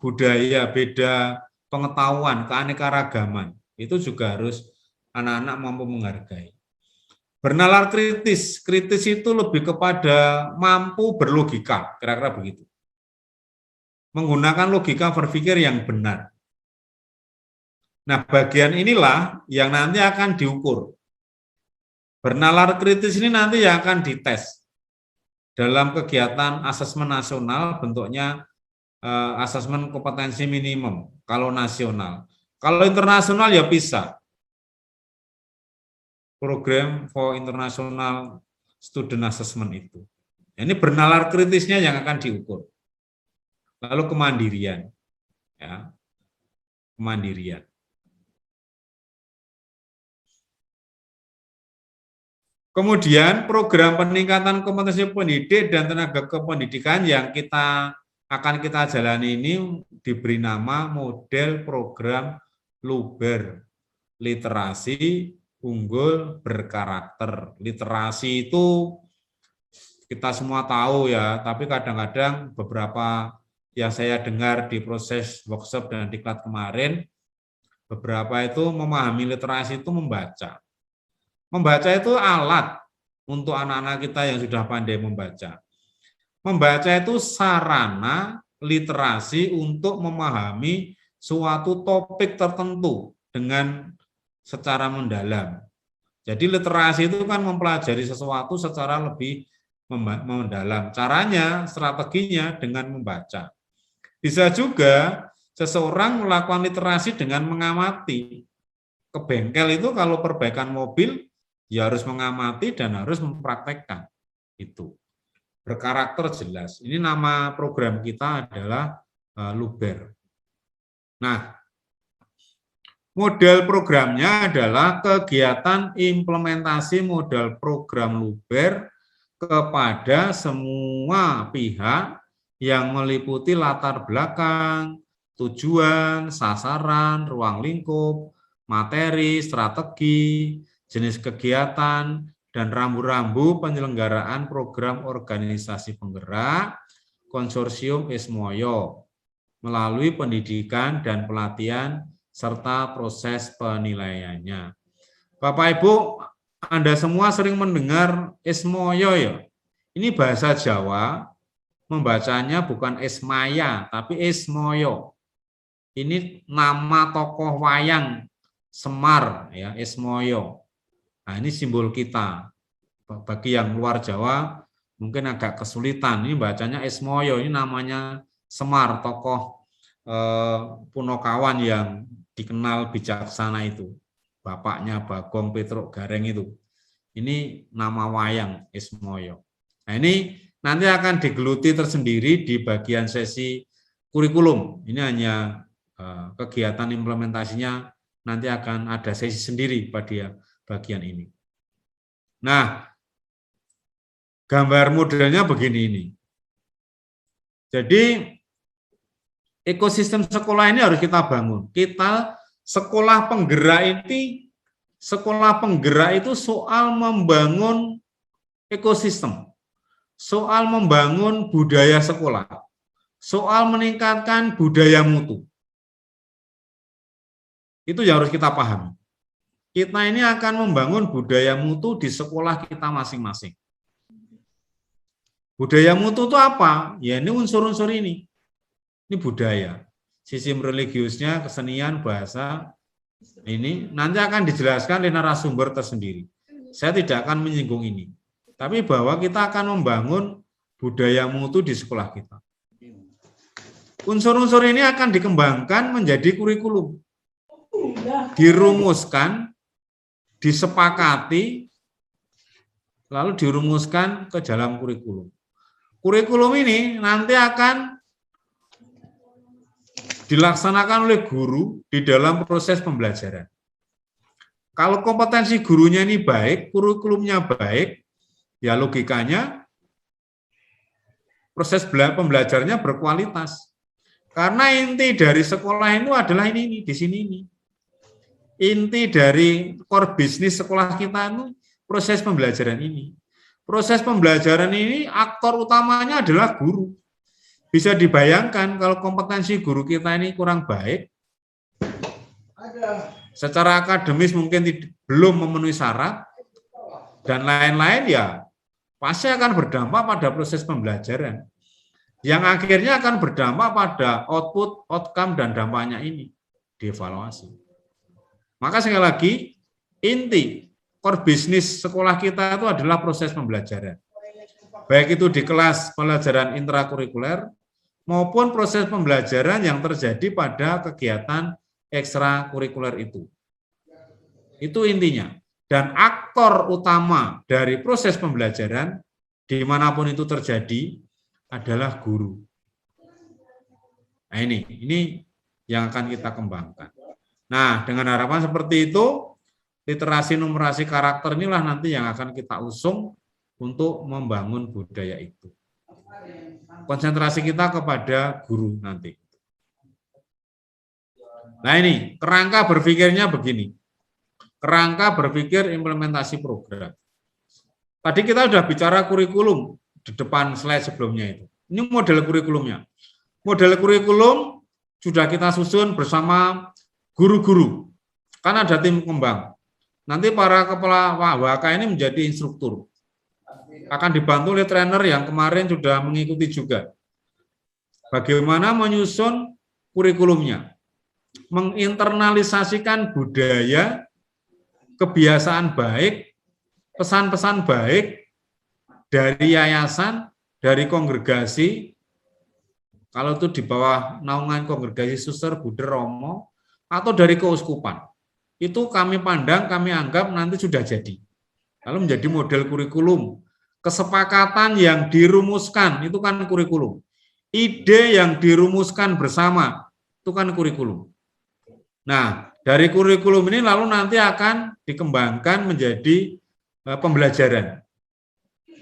budaya, beda pengetahuan, keanekaragaman. Itu juga harus anak-anak mampu menghargai. Bernalar kritis, kritis itu lebih kepada mampu berlogika, kira-kira begitu. Menggunakan logika berpikir yang benar. Nah, bagian inilah yang nanti akan diukur. Bernalar kritis ini nanti yang akan dites dalam kegiatan asesmen nasional, bentuknya asesmen kompetensi minimum kalau nasional. Kalau internasional ya bisa. Program for International Student Assessment itu. Ini bernalar kritisnya yang akan diukur. Lalu kemandirian. Ya. Kemandirian. Kemudian program peningkatan kompetensi pendidik dan tenaga kependidikan yang akan kita jalani ini diberi nama model program Luber, literasi unggul berkarakter. Literasi itu kita semua tahu ya, tapi kadang-kadang beberapa yang saya dengar di proses workshop dan diklat kemarin, beberapa itu memahami literasi itu membaca. Membaca itu alat untuk anak-anak kita yang sudah pandai membaca. Membaca itu sarana literasi untuk memahami suatu topik tertentu dengan secara mendalam. Jadi literasi itu kan mempelajari sesuatu secara lebih mendalam. Caranya, strateginya dengan membaca. Bisa juga seseorang melakukan literasi dengan mengamati. Ke bengkel itu kalau perbaikan mobil, ya harus mengamati dan harus mempraktekkan. Itu. Berkarakter jelas. Ini nama program kita adalah Luber. Nah, model programnya adalah kegiatan implementasi model program Luber kepada semua pihak yang meliputi latar belakang, tujuan, sasaran, ruang lingkup, materi, strategi, jenis kegiatan, dan rambu-rambu penyelenggaraan program organisasi penggerak konsorsium Ismoyo melalui pendidikan dan pelatihan serta proses penilaiannya. Bapak Ibu, Anda semua sering mendengar Ismoyo ya. Ini bahasa Jawa, membacanya bukan Ismaya, tapi Ismoyo. Ini nama tokoh wayang Semar ya, Ismoyo. Nah, ini simbol kita. Bagi yang luar Jawa mungkin agak kesulitan. Ini bacanya Ismoyo, ini namanya Semar, tokoh Punokawan yang dikenal bijaksana itu. Bapaknya Bagong Petruk Gareng itu. Ini nama wayang Ismoyo. Nah, ini nanti akan digeluti tersendiri di bagian sesi kurikulum. Ini hanya kegiatan implementasinya, nanti akan ada sesi sendiri pada bagian ini. Nah, gambar modelnya begini ini. Jadi, ekosistem sekolah ini harus kita bangun. Sekolah penggerak itu soal membangun ekosistem, soal membangun budaya sekolah, soal meningkatkan budaya mutu. Itu yang harus kita pahami. Kita ini akan membangun budaya mutu di sekolah kita masing-masing. Budaya mutu itu apa? Ya ini unsur-unsur ini. Ini budaya. Sistem religiusnya, kesenian, bahasa, ini nanti akan dijelaskan oleh narasumber tersendiri. Saya tidak akan menyinggung ini. Tapi bahwa kita akan membangun budaya mutu di sekolah kita. Unsur-unsur ini akan dikembangkan menjadi kurikulum. Dirumuskan, disepakati, lalu dirumuskan ke dalam kurikulum. Kurikulum ini nanti akan dilaksanakan oleh guru di dalam proses pembelajaran. Kalau kompetensi gurunya ini baik, kurikulumnya baik, ya logikanya proses pembelajarannya berkualitas. Karena inti dari sekolah itu adalah ini di sini ini. Inti dari core bisnis sekolah kita itu proses pembelajaran ini. Proses pembelajaran ini aktor utamanya adalah guru. Bisa dibayangkan kalau kompetensi guru kita ini kurang baik, secara akademis mungkin belum memenuhi syarat, dan lain-lain ya pasti akan berdampak pada proses pembelajaran. Yang akhirnya akan berdampak pada output, outcome, dan dampaknya ini dievaluasi. Maka sekali lagi, inti core bisnis sekolah kita itu adalah proses pembelajaran. Baik itu di kelas pelajaran intrakurikuler, maupun proses pembelajaran yang terjadi pada kegiatan ekstrakurikuler itu. Itu intinya. Dan aktor utama dari proses pembelajaran, dimanapun itu terjadi, adalah guru. Nah ini yang akan kita kembangkan. Nah, dengan harapan seperti itu, literasi numerasi karakter inilah nanti yang akan kita usung untuk membangun budaya itu. Konsentrasi kita kepada guru nanti. Nah ini, kerangka berpikirnya begini. Kerangka berpikir implementasi program. Tadi kita sudah bicara kurikulum di depan slide sebelumnya itu. Ini model kurikulumnya. Model kurikulum sudah kita susun bersama guru-guru. Kan ada tim kembang. Nanti para kepala WK ini menjadi instruktur. akan dibantu oleh trainer yang kemarin sudah mengikuti juga. Bagaimana menyusun kurikulumnya, menginternalisasikan budaya, kebiasaan baik, pesan-pesan baik dari yayasan, dari kongregasi, kalau itu di bawah naungan kongregasi Suster Budi Romo, atau dari keuskupan. Itu kami pandang, kami anggap nanti sudah jadi. Lalu menjadi model kurikulum. Kesepakatan yang dirumuskan, itu kan kurikulum. Ide yang dirumuskan bersama, itu kan kurikulum. Nah, dari kurikulum ini lalu nanti akan dikembangkan menjadi pembelajaran.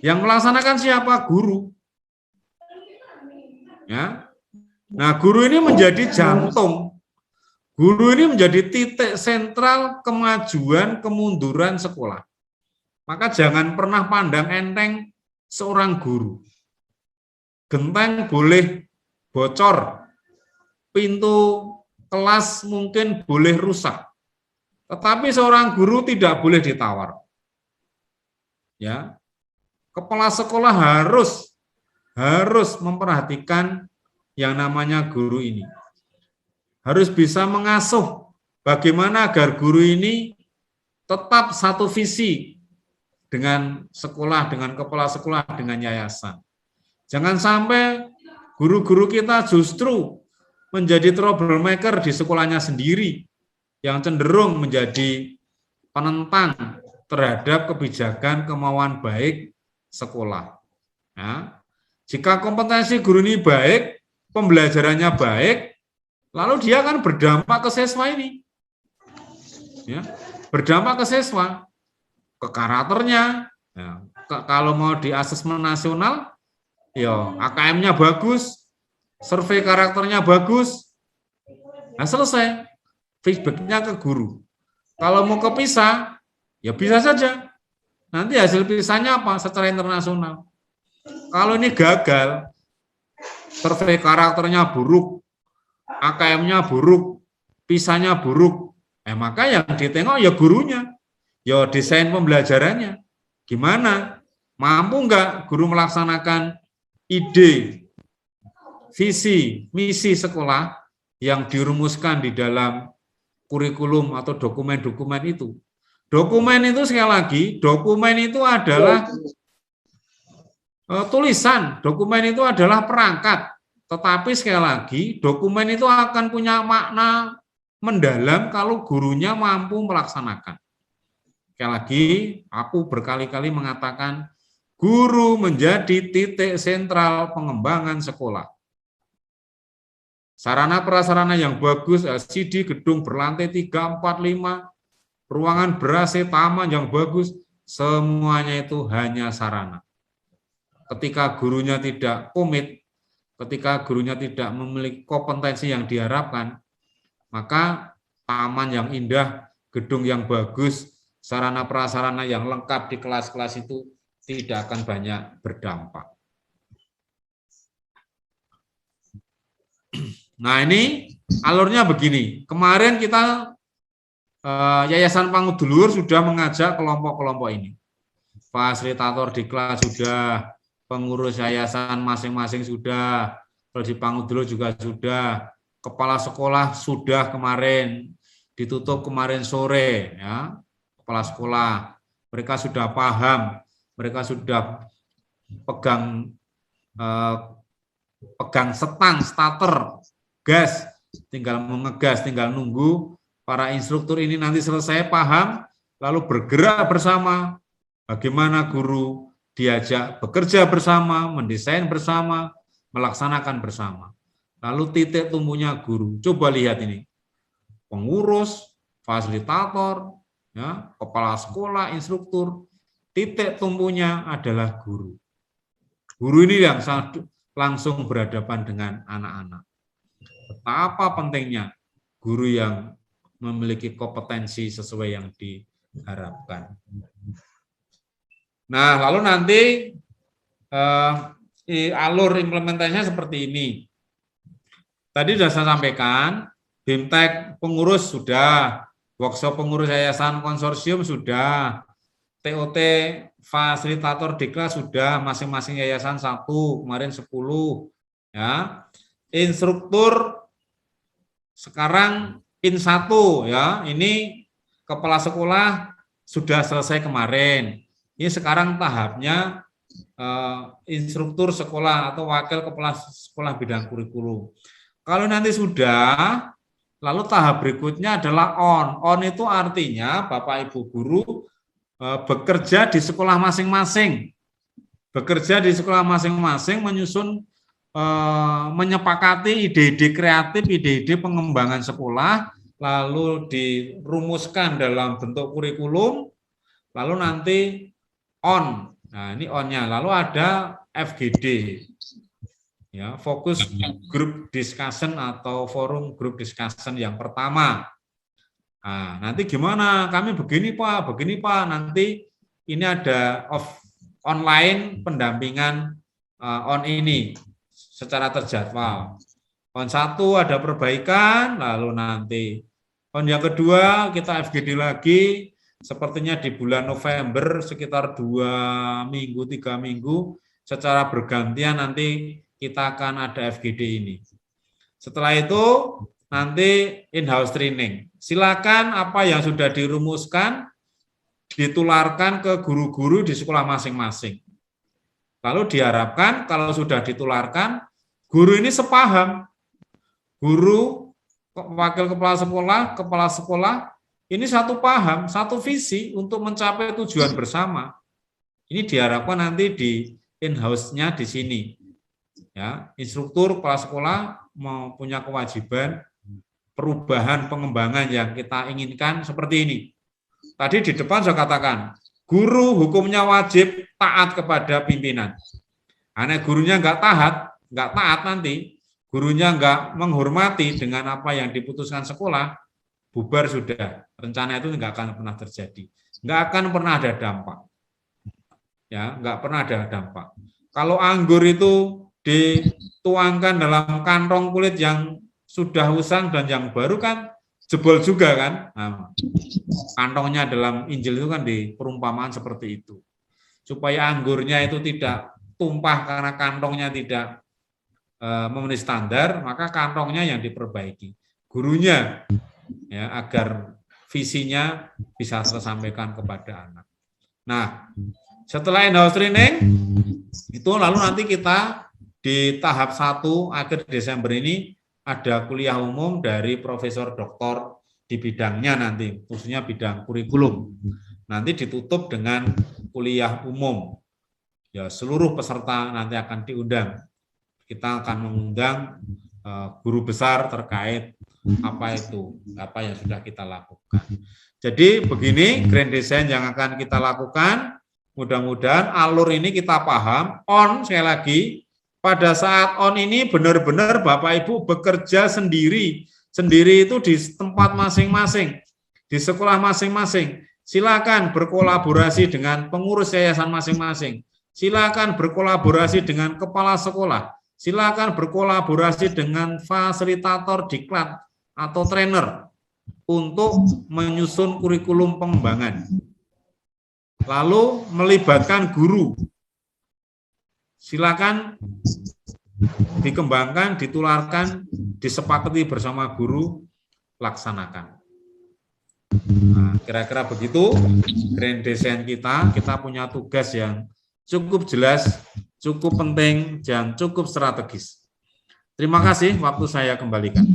Yang melaksanakan siapa? Guru. Ya. Nah, guru ini menjadi jantung. Guru ini menjadi titik sentral kemajuan, kemunduran sekolah. Maka jangan pernah pandang enteng seorang guru. Genteng boleh bocor, pintu kelas mungkin boleh rusak, tetapi seorang guru tidak boleh ditawar. Ya, kepala sekolah harus memperhatikan yang namanya guru ini. Harus bisa mengasuh bagaimana agar guru ini tetap satu visi dengan sekolah, dengan kepala sekolah, dengan yayasan. Jangan sampai guru-guru kita justru menjadi troublemaker di sekolahnya sendiri, yang cenderung menjadi penentang terhadap kebijakan kemauan baik sekolah. Ya. Jika kompetensi guru ini baik, pembelajarannya baik, lalu dia akan berdampak ke siswa ini. Ya. Berdampak ke siswa, ke karakternya. Ya. Kalau mau di asesmen nasional, ya AKM-nya bagus, survei karakternya bagus, nah selesai. Feedback-nya ke guru. Kalau mau kepisah, ya bisa saja. Nanti hasil pisahnya apa? Secara internasional. Kalau ini gagal, survei karakternya buruk, AKM-nya buruk, pisahnya buruk, maka yang ditengok ya gurunya, ya desain pembelajarannya. Gimana? Mampu nggak guru melaksanakan ide, visi, misi sekolah yang dirumuskan di dalam kurikulum atau dokumen-dokumen itu. Dokumen itu sekali lagi, dokumen itu adalah tulisan, dokumen itu adalah perangkat. Tetapi sekali lagi, dokumen itu akan punya makna mendalam kalau gurunya mampu melaksanakan. Sekali lagi, aku berkali-kali mengatakan, guru menjadi titik sentral pengembangan sekolah. Sarana prasarana yang bagus, LCD, gedung berlantai 3, 4, 5, ruangan ber-AC, taman yang bagus, semuanya itu hanya sarana. Ketika gurunya tidak komit, ketika gurunya tidak memiliki kompetensi yang diharapkan, maka taman yang indah, gedung yang bagus, sarana prasarana yang lengkap di kelas-kelas itu tidak akan banyak berdampak. Nah, ini alurnya begini. Kemarin kita Yayasan Pangudulur sudah mengajak kelompok-kelompok ini. Fasilitator di kelas sudah, pengurus yayasan masing-masing sudah, kalau di Pangudulur juga sudah, kepala sekolah sudah kemarin, ditutup kemarin sore, ya, kepala sekolah. Mereka sudah paham, mereka sudah pegang setang, starter, gas, tinggal mengegas, tinggal nunggu para instruktur ini nanti selesai paham, lalu bergerak bersama, bagaimana guru diajak bekerja bersama, mendesain bersama, melaksanakan bersama. Lalu titik tumbuhnya guru. Coba lihat ini, pengurus, fasilitator, ya, kepala sekolah, instruktur, titik tumbuhnya adalah guru. Guru ini yang langsung berhadapan dengan anak-anak. Betapa pentingnya guru yang memiliki kompetensi sesuai yang diharapkan. Nah, lalu nanti alur implementasinya seperti ini. Tadi sudah saya sampaikan, BIMTEK pengurus sudah, workshop pengurus yayasan konsorsium sudah, TOT fasilitator diklat sudah masing-masing yayasan 1, kemarin 10 ya. Instruktur sekarang in 1 ya. Ini kepala sekolah sudah selesai kemarin. Ini sekarang tahapnya instruktur sekolah atau wakil kepala sekolah bidang kurikulum. Kalau nanti sudah, lalu tahap berikutnya adalah on. On itu artinya Bapak Ibu guru bekerja di sekolah masing-masing. Bekerja di sekolah masing-masing menyusun, menyepakati ide-ide kreatif, ide-ide pengembangan sekolah, lalu dirumuskan dalam bentuk kurikulum, lalu nanti on. Nah, ini on-nya. Lalu ada FGD. Ya, fokus group discussion atau forum group discussion yang pertama. Nah, nanti gimana? Kami begini Pak, nanti ini ada online pendampingan on ini secara terjadwal. On 1 ada perbaikan, lalu nanti on yang kedua kita FGD lagi, sepertinya di bulan November sekitar 2 minggu, 3 minggu, secara bergantian nanti kita akan ada FGD ini. Setelah itu nanti in-house training. Silakan apa yang sudah dirumuskan ditularkan ke guru-guru di sekolah masing-masing. Lalu diharapkan kalau sudah ditularkan, guru ini sepaham. Guru, wakil kepala sekolah ini satu paham, satu visi untuk mencapai tujuan bersama. Ini diharapkan nanti di in-house-nya di sini. Ya, instruktur kepala sekolah mempunyai kewajiban perubahan pengembangan yang kita inginkan seperti ini. Tadi di depan saya katakan, guru hukumnya wajib taat kepada pimpinan. Karena gurunya nggak taat nanti, gurunya nggak menghormati dengan apa yang diputuskan sekolah, bubar sudah. Rencana itu nggak akan pernah terjadi. Nggak akan pernah ada dampak. Ya, nggak pernah ada dampak. Kalau anggur itu dituangkan dalam kantong kulit yang sudah usang dan yang baru kan jebol juga kan. Nah, kantongnya dalam Injil itu kan di perumpamaan seperti itu. Supaya anggurnya itu tidak tumpah karena kantongnya tidak memenuhi standar, maka kantongnya yang diperbaiki. Gurunya ya agar visinya bisa tersampaikan kepada anak. Nah, setelah in-house training itu lalu nanti kita di tahap 1 akhir Desember ini ada kuliah umum dari profesor doktor di bidangnya nanti, khususnya bidang kurikulum. Nanti ditutup dengan kuliah umum. Ya, seluruh peserta nanti akan diundang. Kita akan mengundang guru besar terkait apa yang sudah kita lakukan. Jadi begini grand design yang akan kita lakukan. Mudah-mudahan alur ini kita paham. On sekali lagi. Pada saat on ini benar-benar Bapak Ibu bekerja sendiri. Sendiri itu di tempat masing-masing, di sekolah masing-masing. Silakan berkolaborasi dengan pengurus yayasan masing-masing. Silakan berkolaborasi dengan kepala sekolah. Silakan berkolaborasi dengan fasilitator diklat atau trainer untuk menyusun kurikulum pengembangan. Lalu melibatkan guru. Silakan dikembangkan, ditularkan, disepakati bersama guru, laksanakan. Nah, kira-kira begitu grand design kita. Kita punya tugas yang cukup jelas, cukup penting, dan cukup strategis. Terima kasih, waktu saya kembalikan.